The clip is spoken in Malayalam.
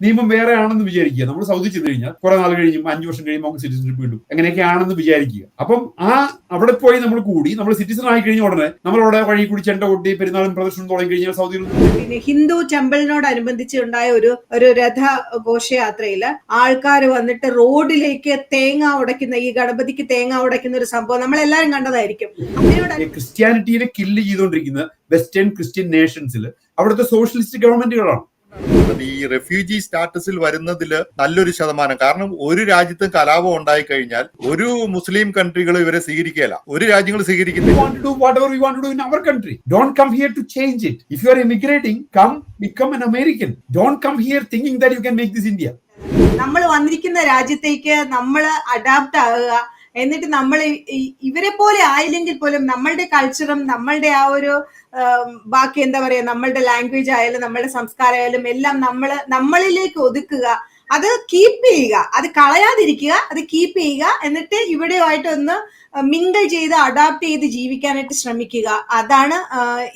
നിയമം വേറെ ആണെന്ന് വിചാരിക്കുക. നമ്മൾ സൗദി ചെന്ന് കഴിഞ്ഞാൽ കുറെ നാൾ കഴിയുമ്പോൾ 5 വർഷം കഴിയുമ്പോൾ നമുക്ക് സിറ്റിസൺഷിപ്പ് കിട്ടും, എങ്ങനെയൊക്കെ ആണെന്ന് വിചാരിക്കുക. അപ്പം അവിടെ പോയി നമ്മൾ കൂടി നമ്മൾ സിറ്റിസൺ ആയി കഴിഞ്ഞ ഉടനെ നമ്മളവിടെ വഴി കൂടി ചെണ്ട കൊട്ടി പെരുന്നാളും പ്രദർശനം തുടങ്ങി കഴിഞ്ഞാൽ സൗദിയിൽ പിന്നെ ഹിന്ദു ടെമ്പിളിനോടനുബന്ധിച്ച് ഉണ്ടായ ഒരു രഥ ഘോഷയാത്രയില് ആൾക്കാർ വന്നിട്ട് റോഡിലേക്ക് തേങ്ങ ഉടയ്ക്കുന്ന, ഈ ഗണപതിക്ക് തേങ്ങ ഉടയ്ക്കുന്ന ഒരു സംഭവം നമ്മളെല്ലാരും കണ്ടതായിരിക്കും. ക്രിസ്ത്യാനിറ്റിയെ കില്ല് ചെയ്തുകൊണ്ടിരിക്കുന്ന വെസ്റ്റേൺ ക്രിസ്ത്യൻ നേഷൻസിൽ അവിടുത്തെ സോഷ്യലിസ്റ്റ് ഗവൺമെന്റുകളാണ്. ഈ റെഫ്യൂജി സ്റ്റാറ്റസിൽ വരുന്നതില് നല്ലൊരു ശതമാനം, കാരണം ഒരു രാജ്യത്തും കലാപം ഉണ്ടായി കഴിഞ്ഞാൽ ഒരു മുസ്ലിം കൺട്രികൾ ഇവരെ സ്വീകരിക്കുകയില്ല, ഒരു രാജ്യങ്ങൾ സ്വീകരിക്കുന്നില്ല. നമ്മൾ വന്നിരിക്കുന്ന രാജ്യത്തേക്ക് നമ്മൾ അഡാപ്റ്റ് ആകുക, എന്നിട്ട് നമ്മൾ ഇവരെ പോലെ ആയില്ലെങ്കിൽ പോലും നമ്മളുടെ കൾച്ചറും നമ്മളുടെ ആ ഒരു ബാക്കി എന്താ പറയാ, നമ്മളുടെ ലാംഗ്വേജ് ആയാലും നമ്മളുടെ സംസ്കാരം ആയാലും എല്ലാം നമ്മളിലേക്ക് ഒതുക്കുക, അത് കീപ്പ് ചെയ്യുക, അത് കളയാതിരിക്കുക, അത് കീപ്പ് ചെയ്യുക. എന്നിട്ട് ഇവിടെയായിട്ട് ഒന്ന് മിങ്കിൾ ചെയ്ത് അഡാപ്റ്റ് ചെയ്ത് ജീവിക്കാനായിട്ട് ശ്രമിക്കുക. അതാണ്